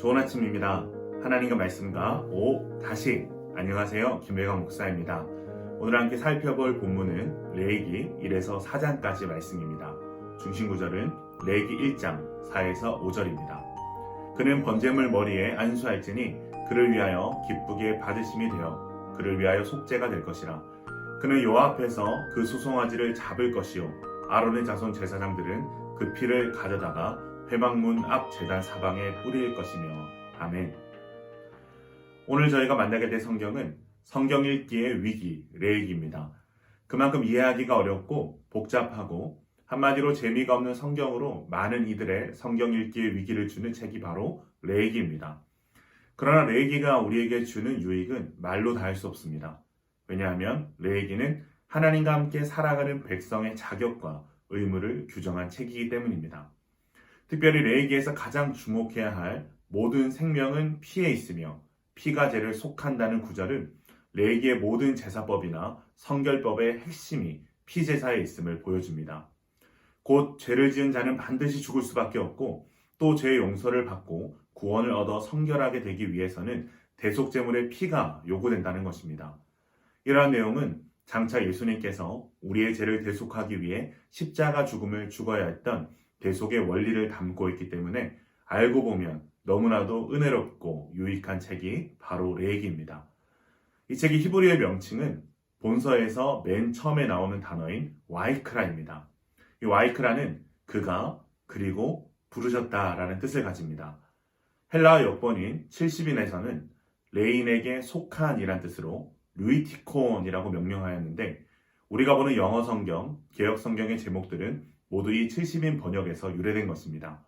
좋은 아침입니다. 하나님과 말씀과 다시 안녕하세요. 김배강 목사입니다. 오늘 함께 살펴볼 본문은 레위기 1에서 4장까지 말씀입니다. 중심 구절은 레위기 1장 4에서 5절입니다. 그는 번제물 머리에 안수할지니 그를 위하여 기쁘게 받으심이 되어 그를 위하여 속죄가 될 것이라. 그는 여호와 앞에서 그 수송아지를 잡을 것이요 아론의 자손 제사장들은 그 피를 가져다가 회막문 앞 제단 사방에 뿌릴 것이며. 아멘. 오늘 저희가 만나게 될 성경은 성경 읽기의 위기, 레위기입니다. 그만큼 이해하기가 어렵고 복잡하고 한마디로 재미가 없는 성경으로 많은 이들의 성경 읽기의 위기를 주는 책이 바로 레위기입니다. 그러나 레위기가 우리에게 주는 유익은 말로 다 할 수 없습니다. 왜냐하면 레위기는 하나님과 함께 살아가는 백성의 자격과 의무를 규정한 책이기 때문입니다. 특별히 레위기에서 가장 주목해야 할 모든 생명은 피에 있으며 피가 죄를 속한다는 구절은 레위기의 모든 제사법이나 성결법의 핵심이 피제사에 있음을 보여줍니다. 곧 죄를 지은 자는 반드시 죽을 수밖에 없고 또 죄의 용서를 받고 구원을 얻어 성결하게 되기 위해서는 대속제물의 피가 요구된다는 것입니다. 이러한 내용은 장차 예수님께서 우리의 죄를 대속하기 위해 십자가 죽음을 죽어야 했던 대속의 원리를 담고 있기 때문에 알고 보면 너무나도 은혜롭고 유익한 책이 바로 레위기입니다. 이 책의 히브리어의 명칭은 본서에서 맨 처음에 나오는 단어인 와이크라입니다. 이 와이크라는 그가 그리고 부르셨다라는 뜻을 가집니다. 헬라어 역본인 70인에서는 레인에게 속한이란 뜻으로 루이티콘이라고 명명하였는데 우리가 보는 영어 성경, 개역 성경의 제목들은 모두 이 70인 번역에서 유래된 것입니다.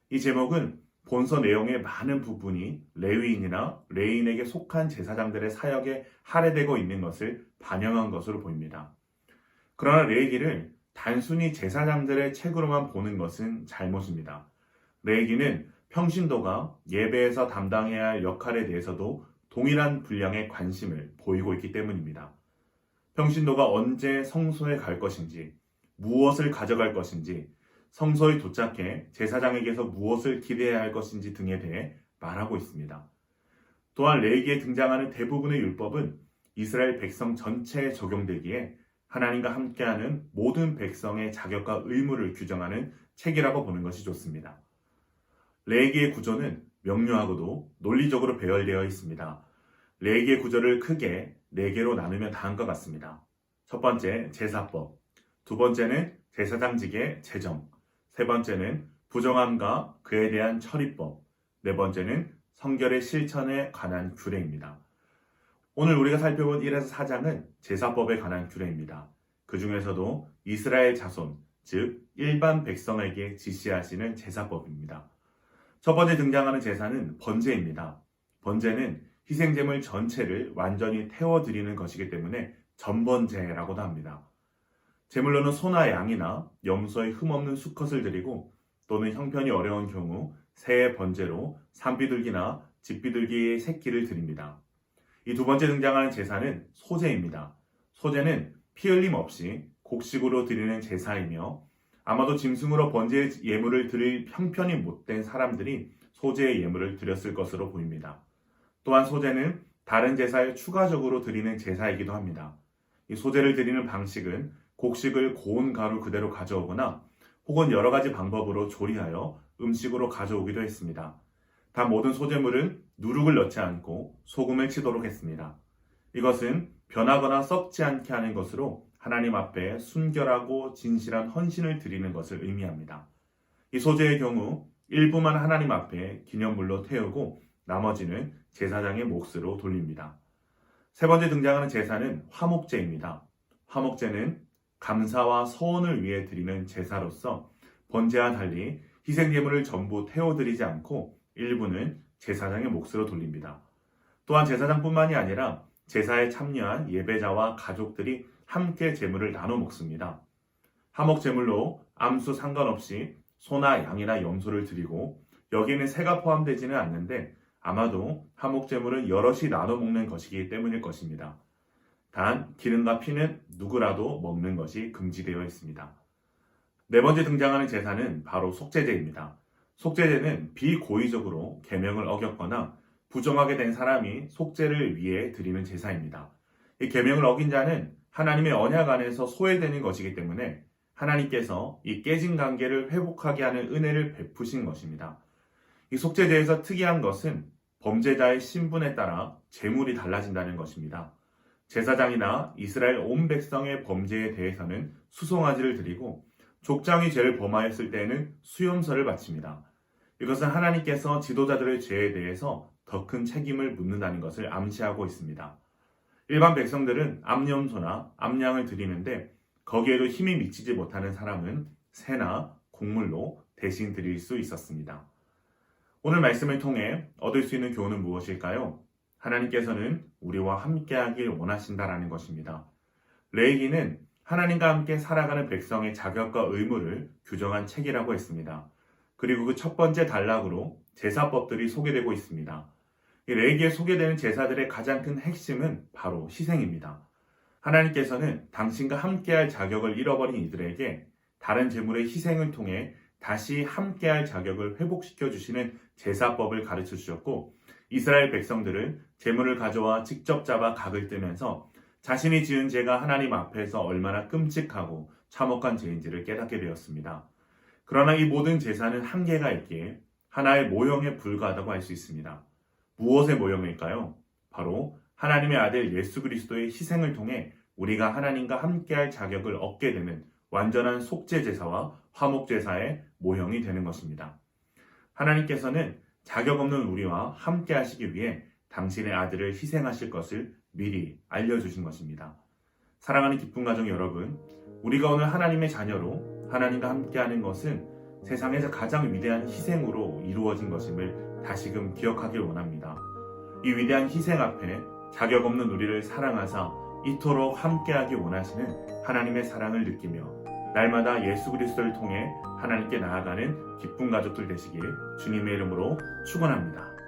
이 제목은 본서 내용의 많은 부분이 레위인이나 레인에게 속한 제사장들의 사역에 할애되고 있는 것을 반영한 것으로 보입니다. 그러나 레위기를 단순히 제사장들의 책으로만 보는 것은 잘못입니다. 레위기는 평신도가 예배에서 담당해야 할 역할에 대해서도 동일한 분량의 관심을 보이고 있기 때문입니다. 평신도가 언제 성소에 갈 것인지, 무엇을 가져갈 것인지, 성소에 도착해 제사장에게서 무엇을 기대해야 할 것인지 등에 대해 말하고 있습니다. 또한 레위기에 등장하는 대부분의 율법은 이스라엘 백성 전체에 적용되기에 하나님과 함께하는 모든 백성의 자격과 의무를 규정하는 책이라고 보는 것이 좋습니다. 레위기의 구조는 명료하고도 논리적으로 배열되어 있습니다. 레위기의 구조를 크게 4개로 나누면 다음과 같습니다. 첫 번째, 제사법. 두 번째는 제사장직의 제정. 세 번째는 부정함과 그에 대한 처리법. 네 번째는 성결의 실천에 관한 규례입니다. 오늘 우리가 살펴본 1에서 4장은 제사법에 관한 규례입니다. 그 중에서도 이스라엘 자손, 즉 일반 백성에게 지시하시는 제사법입니다. 첫 번째 등장하는 제사는 번제입니다. 번제는 희생제물 전체를 완전히 태워드리는 것이기 때문에 전번제라고도 합니다. 제물로는 소나 양이나 염소의 흠없는 수컷을 드리고 또는 형편이 어려운 경우 새의 번제로 산비둘기나 집비둘기의 새끼를 드립니다. 이 두 번째 등장하는 제사는 소제입니다. 소제는 피 흘림 없이 곡식으로 드리는 제사이며 아마도 짐승으로 번제 예물을 드릴 형편이 못된 사람들이 소제의 예물을 드렸을 것으로 보입니다. 또한 소제는 다른 제사에 추가적으로 드리는 제사이기도 합니다. 이 소제를 드리는 방식은 곡식을 고운 가루 그대로 가져오거나 혹은 여러 가지 방법으로 조리하여 음식으로 가져오기도 했습니다. 단 모든 소제물은 누룩을 넣지 않고 소금을 치도록 했습니다. 이것은 변하거나 썩지 않게 하는 것으로 하나님 앞에 순결하고 진실한 헌신을 드리는 것을 의미합니다. 이 소제의 경우 일부만 하나님 앞에 기념물로 태우고 나머지는 제사장의 몫으로 돌립니다. 세 번째 등장하는 제사는 화목제입니다. 화목제는 감사와 서원을 위해 드리는 제사로서 번제와 달리 희생제물을 전부 태워드리지 않고 일부는 제사장의 몫으로 돌립니다. 또한 제사장뿐만이 아니라 제사에 참여한 예배자와 가족들이 함께 제물을 나눠 먹습니다. 화목제물로 암수 상관없이 소나 양이나 염소를 드리고 여기에는 새가 포함되지는 않는데 아마도 화목제물은 여럿이 나눠 먹는 것이기 때문일 것입니다. 단 기름과 피는 누구라도 먹는 것이 금지되어 있습니다. 네 번째 등장하는 제사는 바로 속죄제입니다. 속죄제는 비고의적으로 계명을 어겼거나 부정하게 된 사람이 속죄를 위해 드리는 제사입니다. 이 계명을 어긴 자는 하나님의 언약 안에서 소외되는 것이기 때문에 하나님께서 이 깨진 관계를 회복하게 하는 은혜를 베푸신 것입니다. 이 속죄제에서 특이한 것은 범죄자의 신분에 따라 제물이 달라진다는 것입니다. 제사장이나 이스라엘 온 백성의 범죄에 대해서는 수송아지를 드리고 족장이 죄를 범하였을 때에는 수염서를 바칩니다. 이것은 하나님께서 지도자들의 죄에 대해서 더 큰 책임을 묻는다는 것을 암시하고 있습니다. 일반 백성들은 암염소나 암양을 드리는데 거기에도 힘이 미치지 못하는 사람은 새나 곡물로 대신 드릴 수 있었습니다. 오늘 말씀을 통해 얻을 수 있는 교훈은 무엇일까요? 하나님께서는 우리와 함께하길 원하신다라는 것입니다. 레위기는 하나님과 함께 살아가는 백성의 자격과 의무를 규정한 책이라고 했습니다. 그리고 그 첫 번째 단락으로 제사법들이 소개되고 있습니다. 이 레위기에 소개되는 제사들의 가장 큰 핵심은 바로 희생입니다. 하나님께서는 당신과 함께할 자격을 잃어버린 이들에게 다른 제물의 희생을 통해 다시 함께할 자격을 회복시켜 주시는 제사법을 가르쳐 주셨고, 이스라엘 백성들은 제물을 가져와 직접 잡아 각을 뜨면서 자신이 지은 죄가 하나님 앞에서 얼마나 끔찍하고 참혹한 죄인지를 깨닫게 되었습니다. 그러나 이 모든 제사는 한계가 있기에 하나의 모형에 불과하다고 할 수 있습니다. 무엇의 모형일까요? 바로 하나님의 아들 예수 그리스도의 희생을 통해 우리가 하나님과 함께할 자격을 얻게 되는 완전한 속죄 제사와 화목 제사의 모형이 되는 것입니다. 하나님께서는 자격 없는 우리와 함께 하시기 위해 당신의 아들을 희생하실 것을 미리 알려주신 것입니다. 사랑하는 기쁨 가정 여러분, 우리가 오늘 하나님의 자녀로 하나님과 함께하는 것은 세상에서 가장 위대한 희생으로 이루어진 것임을 다시금 기억하길 원합니다. 이 위대한 희생 앞에 자격 없는 우리를 사랑하사 이토록 함께하기 원하시는 하나님의 사랑을 느끼며 날마다 예수 그리스도를 통해 하나님께 나아가는 기쁜 가족들 되시길 주님의 이름으로 축원합니다.